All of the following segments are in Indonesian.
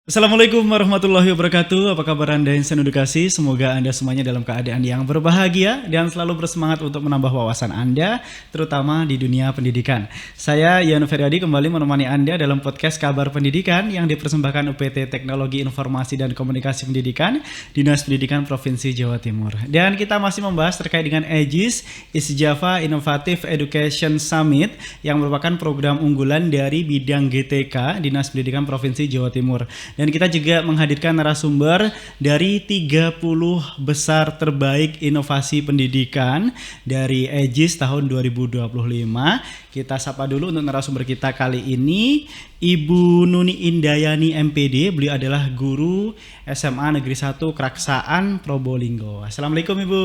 Assalamualaikum warahmatullahi wabarakatuh. Apa kabar Anda insan edukasi? Semoga Anda semuanya dalam keadaan yang berbahagia dan selalu bersemangat untuk menambah wawasan Anda, terutama di dunia pendidikan. Saya Yano Feryadi kembali menemani Anda dalam podcast Kabar Pendidikan yang dipersembahkan UPT Teknologi Informasi dan Komunikasi Pendidikan, Dinas Pendidikan Provinsi Jawa Timur. Dan kita masih membahas terkait dengan EJIS, East Java Innovative Education Summit, yang merupakan program unggulan dari bidang GTK, Dinas Pendidikan Provinsi Jawa Timur. Dan kita juga menghadirkan narasumber dari 30 besar terbaik inovasi pendidikan dari EJIS tahun 2025. Kita sapa dulu untuk narasumber kita kali ini, Ibu Nuni Indayani MPD. Beliau adalah guru SMA Negeri 1 Kraksaan Probolinggo. Assalamualaikum Ibu.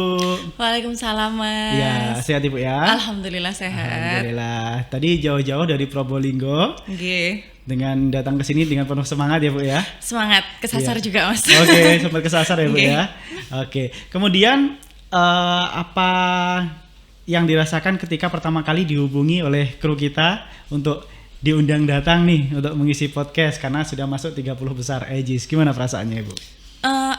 Waalaikumsalam Mas. Ya, sehat Ibu ya? Alhamdulillah sehat. Alhamdulillah. Tadi jauh-jauh dari Probolinggo. Oke. Dengan datang ke sini dengan penuh semangat ya Bu ya. Semangat, kesasar juga Mas. Oke, sempat kesasar ya Bu ya. Oke. Kemudian apa yang dirasakan ketika pertama kali dihubungi oleh kru kita untuk diundang datang nih untuk mengisi podcast karena sudah masuk 30 besar EJIS. Gimana perasaannya Ibu?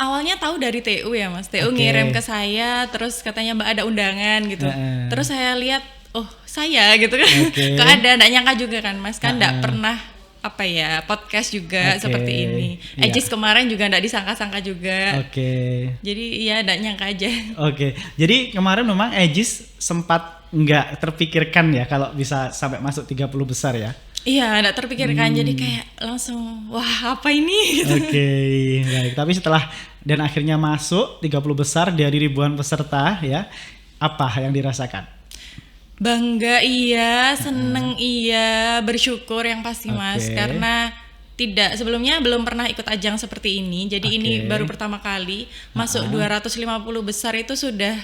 Awalnya tahu dari TU ya Mas. TU ngirim ke saya, terus katanya Mbak ada undangan gitu. Terus saya lihat, oh saya gitu kan. Kok ada, nggak nyangka juga kan Mas. Kan nggak pernah podcast juga seperti ini. EJIS kemarin juga nggak disangka-sangka juga. Jadi ya nggak nyangka aja. Jadi kemarin memang EJIS sempat nggak terpikirkan ya kalau bisa sampai masuk 30 besar ya? Iya, nggak terpikirkan. Jadi kayak langsung wah apa ini? Gitu. Baik. Tapi setelah dan akhirnya masuk 30 besar dari ribuan peserta ya, apa yang dirasakan? Bangga iya, seneng iya, bersyukur yang pasti Mas, karena sebelumnya belum pernah ikut ajang seperti ini. Jadi ini baru pertama kali masuk 250 besar, itu sudah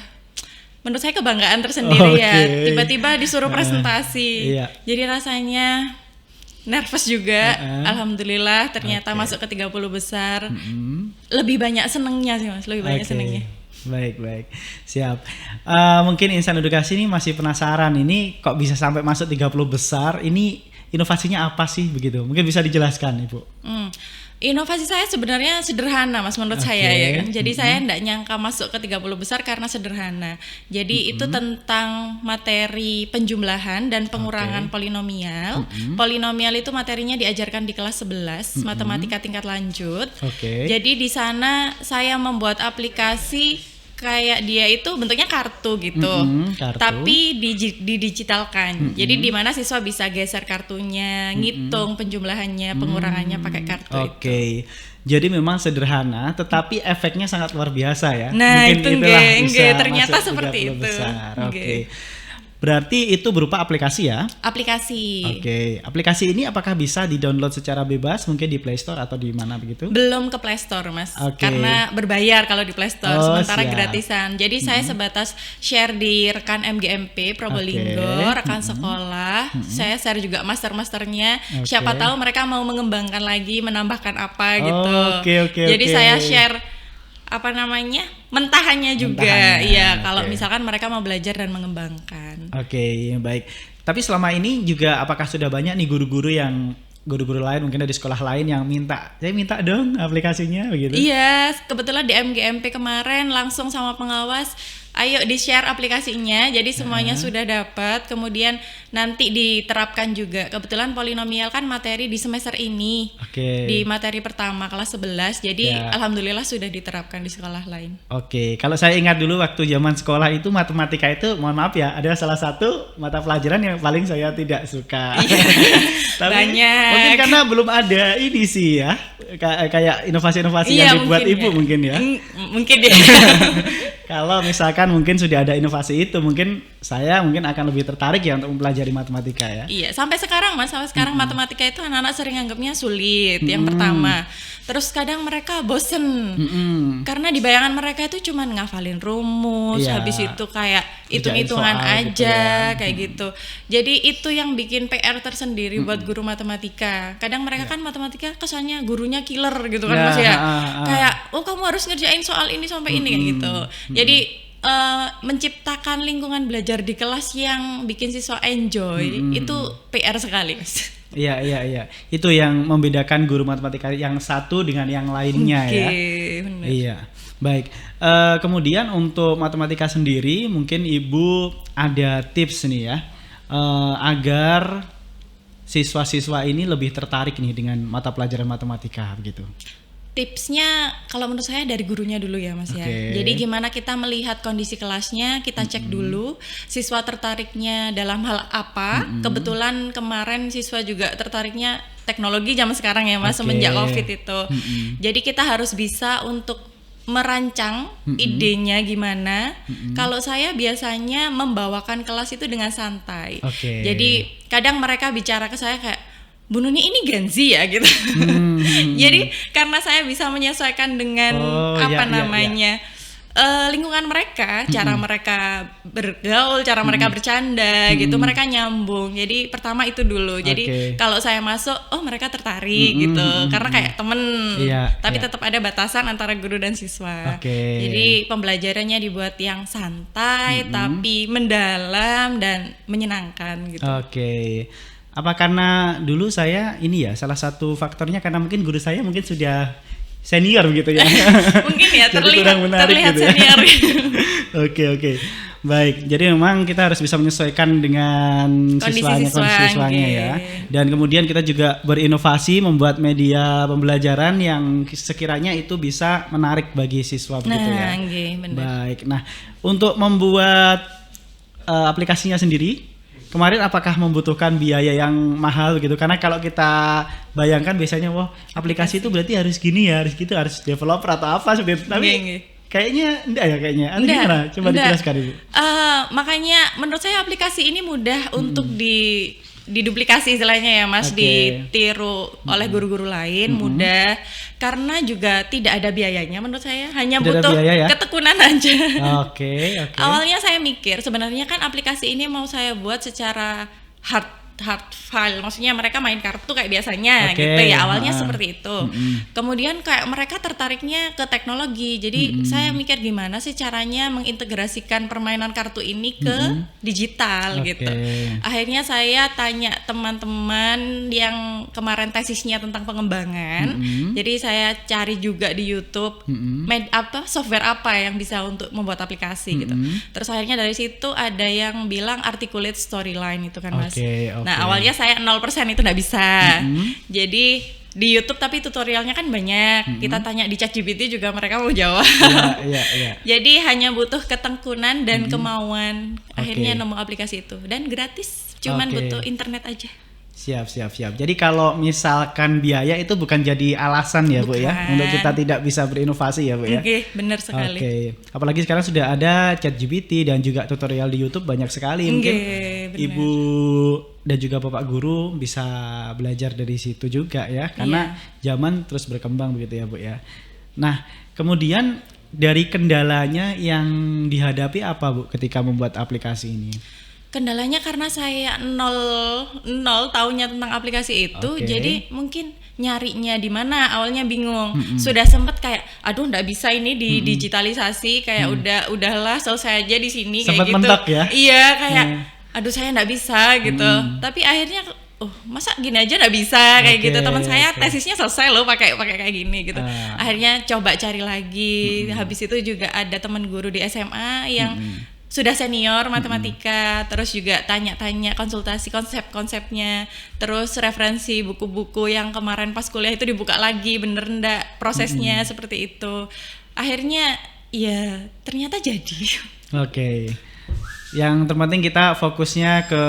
menurut saya kebanggaan tersendiri ya. Tiba-tiba disuruh presentasi. Jadi rasanya nervous juga. Alhamdulillah ternyata masuk ke 30 besar. Lebih banyak senengnya sih Mas, lebih banyak senengnya. Baik, siap. Mungkin insan edukasi ini masih penasaran, ini kok bisa sampai masuk 30 besar, ini inovasinya apa sih begitu? Mungkin bisa dijelaskan Ibu. Inovasi saya sebenarnya sederhana Mas menurut saya ya kan. Jadi saya enggak nyangka masuk ke 30 besar karena sederhana. Jadi itu tentang materi penjumlahan dan pengurangan polinomial. Polinomial itu materinya diajarkan di kelas 11 matematika tingkat lanjut. Jadi di sana saya membuat aplikasi kayak dia itu bentuknya kartu gitu, tapi didigitalkan. Jadi di mana siswa bisa geser kartunya, ngitung penjumlahannya, pengurangannya pakai kartu itu. Jadi memang sederhana, tetapi efeknya sangat luar biasa ya. Nah, mungkin itu itulah ternyata seperti itu. Berarti itu berupa aplikasi ya? Aplikasi. Aplikasi ini apakah bisa di-download secara bebas mungkin di Play Store atau di mana begitu? Belum ke Play Store Mas, karena berbayar kalau di Play Store, sementara gratisan. Jadi saya sebatas share di rekan MGMP Probolinggo, rekan sekolah. Saya share juga master-masternya. Siapa tahu mereka mau mengembangkan lagi, menambahkan apa gitu. Jadi saya share mentahannya juga. Iya, kalau misalkan mereka mau belajar dan mengembangkan. Baik. Tapi selama ini juga apakah sudah banyak nih guru-guru lain mungkin dari sekolah lain yang saya minta dong aplikasinya begitu? Iya, kebetulan di MGMP kemarin langsung sama pengawas, ayo di-share aplikasinya. Jadi semuanya sudah dapat, kemudian nanti diterapkan juga. Kebetulan polinomial kan materi di semester ini. Di materi pertama kelas 11. Jadi alhamdulillah sudah diterapkan di sekolah lain. Kalau saya ingat dulu waktu zaman sekolah itu matematika itu, mohon maaf ya, ada salah satu mata pelajaran yang paling saya tidak suka. Tapi banyak. Mungkin karena belum ada ini sih ya, kayak inovasi-inovasi yang dibuat Ibu mungkin ya. Mungkin ya. Kalau misalkan mungkin sudah ada inovasi itu, mungkin saya akan lebih tertarik ya untuk mempelajari matematika ya. Iya, sampai sekarang Mas, matematika itu anak-anak sering anggapnya sulit, yang pertama. Terus kadang mereka bosen, karena di bayangan mereka itu cuma ngafalin rumus, habis itu kayak hitung-hitungan aja, kayak gitu. Jadi itu yang bikin PR tersendiri buat guru matematika. Kadang mereka kan matematika kesannya gurunya killer gitu kan Mas ya. Kayak, oh kamu harus ngerjain soal ini sampai ini kayak gitu. Jadi menciptakan lingkungan belajar di kelas yang bikin siswa enjoy itu PR sekali Mas. Iya, iya, iya. Itu yang membedakan guru matematika yang satu dengan yang lainnya ya. Bener. Iya. Baik. Kemudian untuk matematika sendiri, mungkin Ibu ada tips nih ya, agar siswa-siswa ini lebih tertarik nih dengan mata pelajaran matematika begitu. Tipsnya kalau menurut saya dari gurunya dulu ya Mas ya. Oke. Jadi gimana kita melihat kondisi kelasnya, kita cek dulu siswa tertariknya dalam hal apa. Kebetulan kemarin siswa juga tertariknya teknologi zaman sekarang ya Mas, Oke. semenjak Covid itu. Jadi kita harus bisa untuk merancang idenya gimana. Kalau saya biasanya membawakan kelas itu dengan santai. Oke. Jadi kadang mereka bicara ke saya kayak, Bu Nuni ini Gen Z ya gitu. Jadi karena saya bisa menyesuaikan dengan namanya lingkungan mereka, cara mereka bergaul, cara mereka bercanda gitu, mereka nyambung. Jadi pertama itu dulu. Jadi kalau saya masuk, oh mereka tertarik gitu, karena kayak temen. Tapi tetap ada batasan antara guru dan siswa. Jadi pembelajarannya dibuat yang santai, tapi mendalam dan menyenangkan gitu. Apa karena dulu saya ini ya, salah satu faktornya karena mungkin guru saya mungkin sudah senior begitu ya. Mungkin ya Jadi kurang menarik terlihat gitu ya. senior. Oke. Baik, jadi memang kita harus bisa menyesuaikan dengan kondisi siswanya ya. Dan kemudian kita juga berinovasi membuat media pembelajaran yang sekiranya itu bisa menarik bagi siswa begitu ya. Bener. Baik, nah untuk membuat aplikasinya sendiri, kemarin apakah membutuhkan biaya yang mahal gitu? Karena kalau kita bayangkan biasanya, wah aplikasi itu berarti harus gini ya, harus gitu, harus developer atau apa seperti itu. Tapi kayaknya enggak ya kayaknya. Gimana? Coba dijelaskan Ibu. Makanya menurut saya aplikasi ini mudah untuk diduplikasi istilahnya ya Mas, ditiru oleh guru-guru lain, mudah. Karena juga tidak ada biayanya menurut saya, hanya Tidak butuh biaya, ya? ketekunan aja. Oke. Awalnya saya mikir sebenarnya kan aplikasi ini mau saya buat secara hard file, maksudnya mereka main kartu kayak biasanya gitu ya, awalnya seperti itu. Kemudian kayak mereka tertariknya ke teknologi, jadi saya mikir gimana sih caranya mengintegrasikan permainan kartu ini ke digital gitu. Akhirnya saya tanya teman-teman yang kemarin tesisnya tentang pengembangan, jadi saya cari juga di YouTube software apa yang bisa untuk membuat aplikasi gitu. Terus akhirnya dari situ ada yang bilang articulate storyline itu kan Mas. Nah awalnya saya 0% itu nggak bisa. Jadi di YouTube tapi tutorialnya kan banyak. Kita tanya di ChatGPT juga mereka mau jawab. Jadi hanya butuh ketekunan dan kemauan. Akhirnya nemu aplikasi itu dan gratis. Cuman butuh internet aja. Siap. Jadi kalau misalkan biaya itu bukan jadi alasan ya Bu ya, untuk kita tidak bisa berinovasi ya Bu ya. Benar sekali. Apalagi sekarang sudah ada ChatGPT dan juga tutorial di YouTube banyak sekali. Mungkin Ibu dan juga Bapak Guru bisa belajar dari situ juga ya, karena zaman terus berkembang begitu ya Bu ya. Nah kemudian dari kendalanya yang dihadapi apa Bu ketika membuat aplikasi ini? Kendalanya karena saya nol tahunya tentang aplikasi itu, jadi mungkin nyarinya di mana awalnya bingung. Sudah sempet kayak aduh nggak bisa ini di digitalisasi, kayak udahlah selesai aja di sini kayak gitu. Mentok ya? Iya kayak aduh saya nggak bisa gitu. Tapi akhirnya masa gini aja nggak bisa kayak gitu. Teman saya tesisnya selesai loh pakai kayak gini gitu. Akhirnya coba cari lagi. Habis itu juga ada teman guru di SMA yang sudah senior matematika, terus juga tanya-tanya konsultasi konsep-konsepnya, terus referensi buku-buku yang kemarin pas kuliah itu dibuka lagi, bener ndak prosesnya seperti itu. Akhirnya ya ternyata jadi. Yang terpenting kita fokusnya ke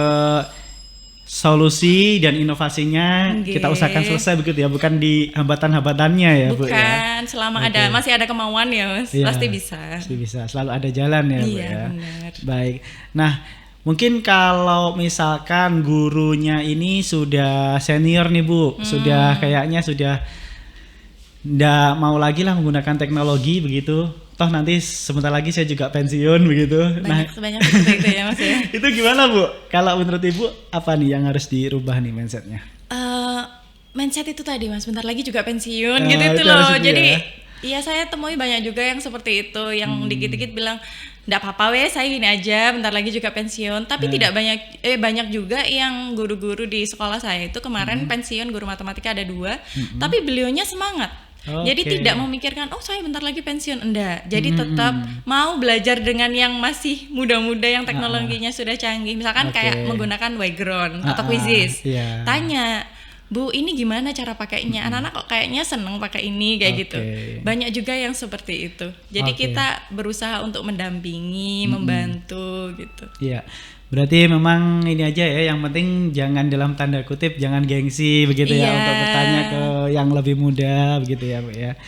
solusi dan inovasinya kita usahakan selesai begitu ya, bukan di hambatan-hambatannya ya Bu ya. Bukan, selama masih ada kemauan ya Mas, pasti bisa. Pasti bisa, selalu ada jalan ya Bu ya. Benar. Baik. Nah, mungkin kalau misalkan gurunya ini sudah senior nih Bu, sudah kayaknya sudah nggak mau lagi lah menggunakan teknologi begitu. Toh nanti sebentar lagi saya juga pensiun begitu. Banyak seperti itu ya Mas ya. Itu gimana Bu? Kalau menurut Ibu apa nih yang harus dirubah nih mindsetnya? Mindset itu tadi Mas, bentar lagi juga pensiun gitu itu loh. Jadi ya saya temui banyak juga yang seperti itu, yang dikit-dikit bilang nggak apa-apa weh, saya gini aja, bentar lagi juga pensiun. Tapi tidak banyak juga yang guru-guru di sekolah saya itu kemarin pensiun, guru matematika ada 2, tapi beliaunya semangat. Jadi tidak memikirkan, oh saya bentar lagi pensiun, enggak. Jadi tetap mau belajar dengan yang masih muda-muda, yang teknologinya sudah canggih. Misalkan kayak menggunakan Wayground atau Quizzes. Tanya, Bu, ini gimana cara pakainya? Anak-anak kok kayaknya seneng pakai ini, kayak gitu. Banyak juga yang seperti itu. Jadi kita berusaha untuk mendampingi, membantu gitu. Iya. Berarti memang ini aja ya, yang penting jangan dalam tanda kutip jangan gengsi begitu ya untuk bertanya ke yang lebih muda begitu ya, Bu ya.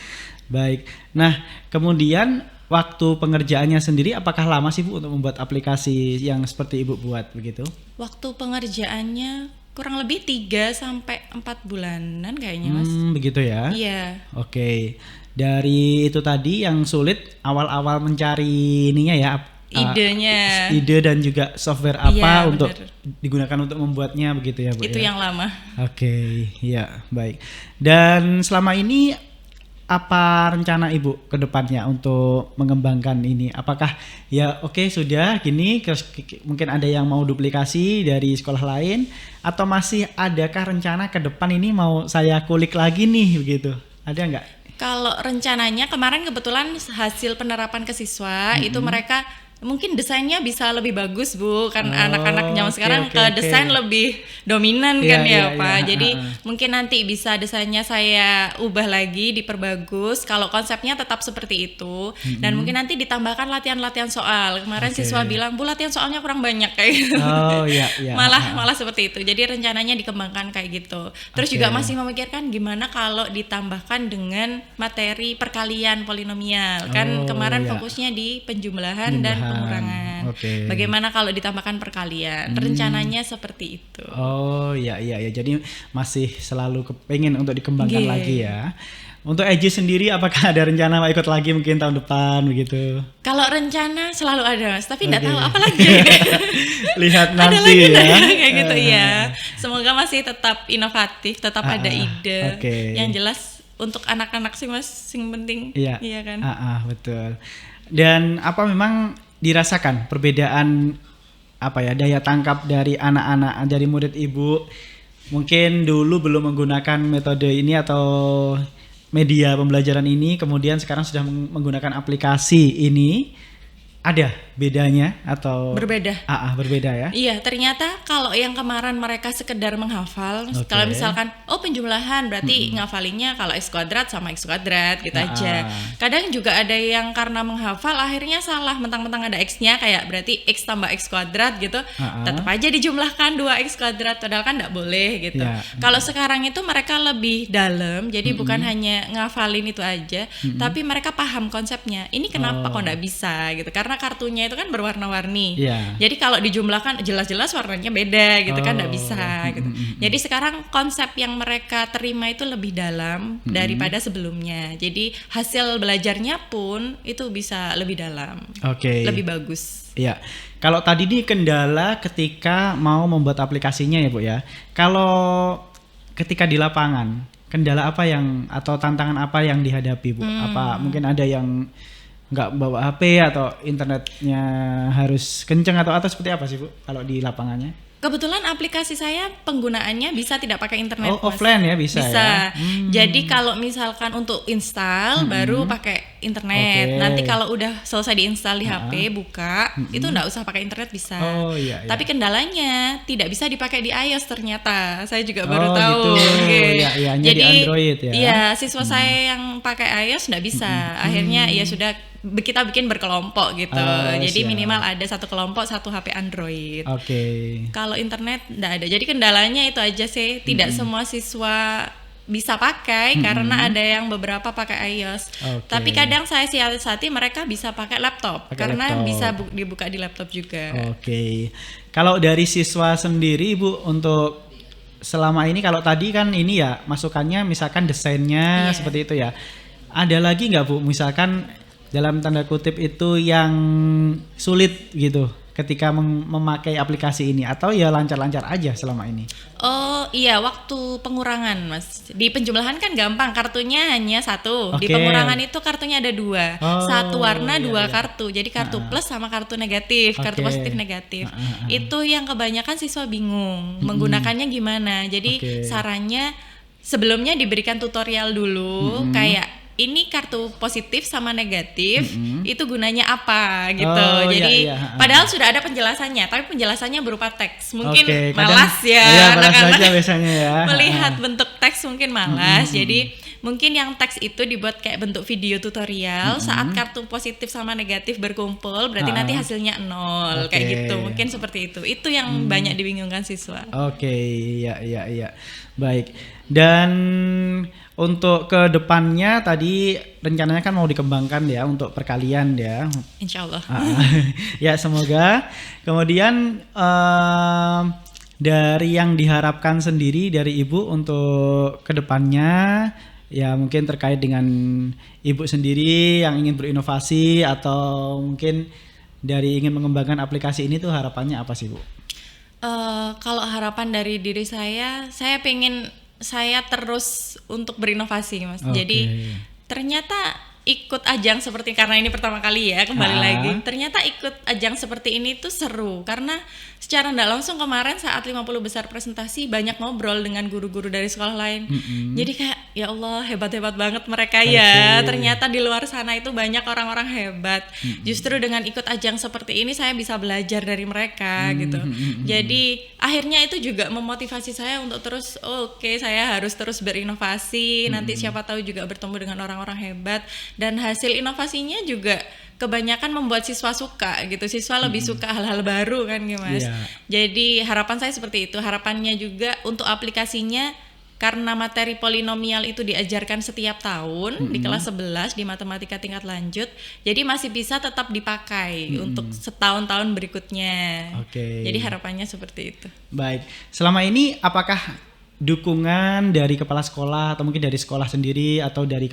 Baik. Nah, kemudian waktu pengerjaannya sendiri apakah lama sih Bu untuk membuat aplikasi yang seperti Ibu buat begitu? Waktu pengerjaannya kurang lebih 3-4 bulanan kayaknya, Mas. Begitu ya? Iya. Oke. Dari itu tadi yang sulit awal-awal mencari ininya ya, idenya. Ide dan juga software apa untuk digunakan untuk membuatnya begitu ya, Bu. Itu yang lama. Oke, ya, baik. Dan selama ini apa rencana Ibu ke depannya untuk mengembangkan ini? Apakah ya sudah gini, mungkin ada yang mau duplikasi dari sekolah lain, atau masih adakah rencana ke depan ini mau saya kulik lagi nih begitu? Ada nggak? Kalau rencananya kemarin kebetulan hasil penerapan ke siswa itu mereka mungkin desainnya bisa lebih bagus, Bu, kan anak-anak zaman sekarang desain lebih dominan kan ya Pak. Jadi mungkin nanti bisa desainnya saya ubah lagi, diperbagus kalau konsepnya tetap seperti itu, dan mungkin nanti ditambahkan latihan-latihan soal. Kemarin siswa bilang, Bu, latihan soalnya kurang banyak kayak gitu. Malah seperti itu. Jadi rencananya dikembangkan kayak gitu. Terus juga masih memikirkan gimana kalau ditambahkan dengan materi perkalian polinomial. Kan kemarin fokusnya di penjumlahan dan pengurangan. Bagaimana kalau ditambahkan perkalian? Rencananya seperti itu. Oh iya. Jadi masih selalu kepengen untuk dikembangkan lagi ya. Untuk Eji sendiri apakah ada rencana ikut lagi mungkin tahun depan begitu? Kalau rencana selalu ada, Mas, tapi enggak tahu apa lagi. Lihat nanti ya. Kayak gitu ya. Semoga masih tetap inovatif, tetap ada ide. Yang jelas untuk anak-anak sih, Mas, yang penting. Iya kan? Betul. Dan apa memang dirasakan perbedaan daya tangkap dari anak-anak, dari murid Ibu mungkin dulu belum menggunakan metode ini atau media pembelajaran ini, kemudian sekarang sudah menggunakan aplikasi ini, ada bedanya atau berbeda? Berbeda ya. Iya, ternyata kalau yang kemarin mereka sekedar menghafal, kalau misalkan penjumlahan berarti ngafalinnya kalau x kuadrat sama x kuadrat gitu aja. Kadang juga ada yang karena menghafal akhirnya salah, mentang-mentang ada x-nya kayak berarti x tambah x kuadrat gitu, tetap aja dijumlahkan 2x kuadrat padahal kan enggak boleh gitu. Kalau sekarang itu mereka lebih dalam, jadi bukan hanya ngafalin itu aja, tapi mereka paham konsepnya. Ini kenapa kok enggak bisa gitu? Karena kartunya itu kan berwarna-warni. Jadi kalau dijumlahkan jelas-jelas warnanya beda gitu kan, enggak bisa gitu. Jadi sekarang konsep yang mereka terima itu lebih dalam daripada sebelumnya. Jadi hasil belajarnya pun itu bisa lebih dalam. Lebih bagus. Iya. Kalau tadi nih kendala ketika mau membuat aplikasinya ya, Bu ya. Kalau ketika di lapangan, kendala apa yang atau tantangan apa yang dihadapi, Bu? Apa mungkin ada yang nggak bawa HP atau internetnya harus kenceng atau seperti apa sih, Bu, kalau di lapangannya? Kebetulan aplikasi saya penggunaannya bisa tidak pakai internet. Offline ya bisa. Ya? Jadi kalau misalkan untuk install baru pakai internet. Nanti kalau udah selesai diinstal di HP buka, itu nggak usah pakai internet bisa. Tapi kendalanya tidak bisa dipakai di iOS ternyata. Saya juga baru tahu. Jadi di Android ya. Iya, siswa saya yang pakai iOS nggak bisa. Akhirnya ya sudah kita bikin berkelompok gitu. Jadi minimal ada satu kelompok satu HP Android. Kalau internet enggak ada. Jadi kendalanya itu aja sih. Tidak semua siswa bisa pakai karena ada yang beberapa pakai iOS. Tapi kadang saya siasati mereka bisa pakai laptop karena bisa dibuka di laptop juga. Kalau dari siswa sendiri, Bu, untuk selama ini kalau tadi kan ini ya masukannya misalkan desainnya seperti itu ya. Ada lagi nggak, Bu, misalkan dalam tanda kutip itu yang sulit gitu ketika memakai aplikasi ini atau ya lancar-lancar aja selama ini? Oh iya, waktu pengurangan Mas. Di penjumlahan kan gampang, kartunya hanya satu. Di Oke. pengurangan itu kartunya ada dua. Oh, Satu warna, iya, dua iya. kartu. Jadi kartu plus sama kartu negatif, kartu Oke. positif negatif. Itu yang kebanyakan siswa bingung menggunakannya gimana. Jadi Oke. sarannya sebelumnya diberikan tutorial dulu, kayak ini kartu positif sama negatif itu gunanya apa gitu. Oh, Jadi iya, iya. padahal sudah ada penjelasannya, tapi penjelasannya berupa teks. Mungkin Oke, kadang- malas ya Iya, malas anak-anak aja biasanya ya. melihat bentuk teks, mungkin malas. Jadi mungkin yang teks itu dibuat kayak bentuk video tutorial. Saat kartu positif sama negatif berkumpul berarti nanti hasilnya 0. Kayak Oke. gitu. Mungkin seperti itu. Itu yang banyak dibingungkan siswa. Oke, iya. Baik. Dan untuk ke depannya tadi rencananya kan mau dikembangkan ya untuk perkalian ya. Insya Allah. Ya semoga. Kemudian dari yang diharapkan sendiri dari Ibu untuk ke depannya ya mungkin terkait dengan Ibu sendiri yang ingin berinovasi atau mungkin dari ingin mengembangkan aplikasi ini tuh harapannya apa sih Bu? Kalau harapan dari diri saya pengen saya terus untuk berinovasi Mas. Oke. Jadi ternyata ikut ajang seperti, karena ini pertama kali ya kembali lagi, ternyata ikut ajang seperti ini tuh seru karena secara nggak langsung kemarin saat 50 besar presentasi banyak ngobrol dengan guru-guru dari sekolah lain. Jadi kayak ya Allah, hebat-hebat banget mereka ya. Ternyata di luar sana itu banyak orang-orang hebat. Justru dengan ikut ajang seperti ini saya bisa belajar dari mereka gitu. Jadi akhirnya itu juga memotivasi saya untuk terus oke, saya harus terus berinovasi. Nanti siapa tahu juga bertemu dengan orang-orang hebat, dan hasil inovasinya juga kebanyakan membuat siswa suka gitu. Siswa lebih suka hal-hal baru kan gitu Mas. Iya. Jadi harapan saya seperti itu. Harapannya juga untuk aplikasinya, karena materi polinomial itu diajarkan setiap tahun di kelas 11 di matematika tingkat lanjut, jadi masih bisa tetap dipakai untuk setahun-tahun berikutnya. Oke. Jadi harapannya seperti itu. Baik, selama ini apakah dukungan dari kepala sekolah atau mungkin dari sekolah sendiri atau dari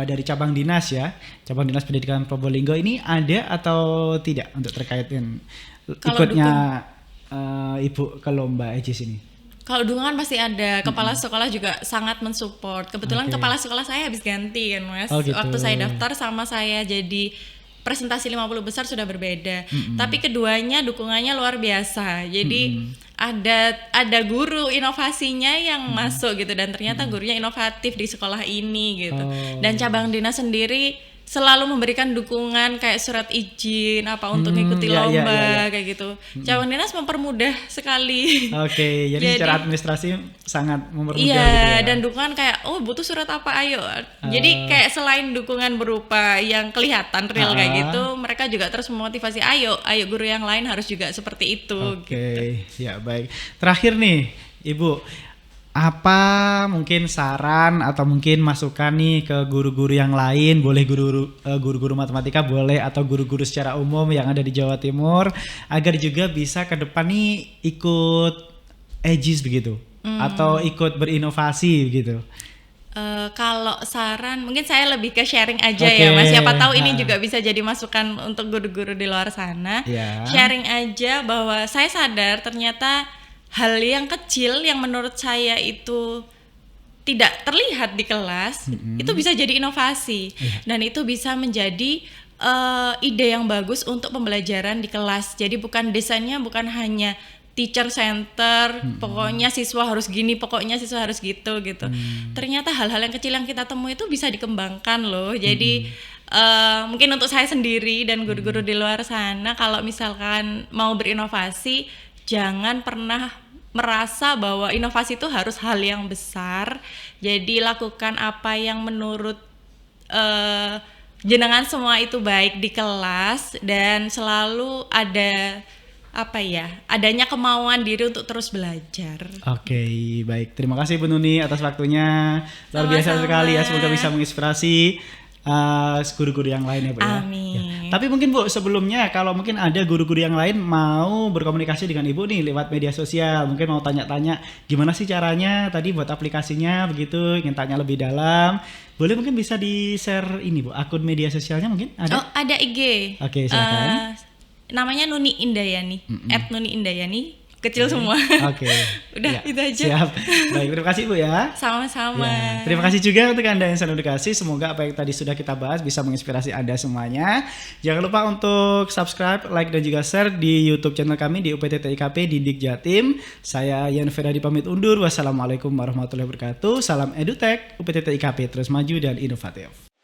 dari cabang dinas ya, cabang dinas pendidikan Probolinggo ini ada atau tidak untuk terkait dengan Kalau ikutnya Ibu ke lomba EJIS ini? Kalau dukungan pasti ada, kepala sekolah juga sangat mensupport. Kebetulan Oke. kepala sekolah saya habis ganti kan Mas. Oh, gitu. Waktu saya daftar sama saya jadi presentasi 50 besar sudah berbeda. Tapi keduanya dukungannya luar biasa. Jadi ada guru inovasinya yang masuk gitu, dan ternyata gurunya inovatif di sekolah ini gitu. Oh. Dan cabang dinas sendiri selalu memberikan dukungan kayak surat izin apa untuk mengikuti iya, lomba iya. kayak gitu. Cabang dinas mempermudah sekali. Oke, jadi secara administrasi sangat mempermudah gitu Iya, ya. dan dukungan kayak butuh surat apa, ayo. Jadi kayak selain dukungan berupa yang kelihatan real kayak gitu, mereka juga terus memotivasi, ayo guru yang lain harus juga seperti itu. Oke, ya baik. Terakhir nih, Ibu, apa mungkin saran atau mungkin masukan nih ke guru-guru yang lain, boleh guru-guru matematika boleh, atau guru-guru secara umum yang ada di Jawa Timur, agar juga bisa ke depan nih ikut EJIS begitu, atau ikut berinovasi begitu. Kalau saran, mungkin saya lebih ke sharing aja Oke. ya Mas. Siapa tahu ini juga bisa jadi masukan untuk guru-guru di luar sana. Ya. Sharing aja bahwa saya sadar ternyata hal yang kecil yang menurut saya itu tidak terlihat di kelas, itu bisa jadi inovasi. Dan itu bisa menjadi ide yang bagus untuk pembelajaran di kelas. Jadi bukan desainnya bukan hanya teacher center, pokoknya siswa harus gini, pokoknya siswa harus gitu. Ternyata hal-hal yang kecil yang kita temui itu bisa dikembangkan loh. Jadi mungkin untuk saya sendiri dan guru-guru di luar sana, kalau misalkan mau berinovasi, jangan pernah merasa bahwa inovasi itu harus hal yang besar. Jadi lakukan apa yang menurut jenengan semua itu baik di kelas, dan selalu ada adanya kemauan diri untuk terus belajar. Oke, baik. Terima kasih Bu Nuni atas waktunya. Luar biasa Sama-sama. sekali ya. Semoga bisa menginspirasi guru-guru yang lain ya Bu ya. Amin. Ya. Tapi mungkin Bu, sebelumnya kalau mungkin ada guru-guru yang lain mau berkomunikasi dengan Ibu nih lewat media sosial, mungkin mau tanya-tanya gimana sih caranya tadi buat aplikasinya begitu, ingin tanya lebih dalam, boleh mungkin bisa di-share ini Bu, akun media sosialnya mungkin ada? Oh, ada IG. Oke, silakan. namanya Nuni Indayani, @Nuni Indayani, kecil semua. Oke. Udah, Ya, itu aja. Siap. Baik, terima kasih Bu ya. Sama-sama. Ya, terima kasih juga untuk Anda yang sedang edukasi. Semoga apa yang tadi sudah kita bahas bisa menginspirasi Anda semuanya. Jangan lupa untuk subscribe, like, dan juga share di YouTube channel kami di UPTT IKP Didik Jatim. Saya Yan Feradi pamit undur. Wassalamualaikum warahmatullahi wabarakatuh. Salam EduTech, UPTT IKP terus maju dan inovatif.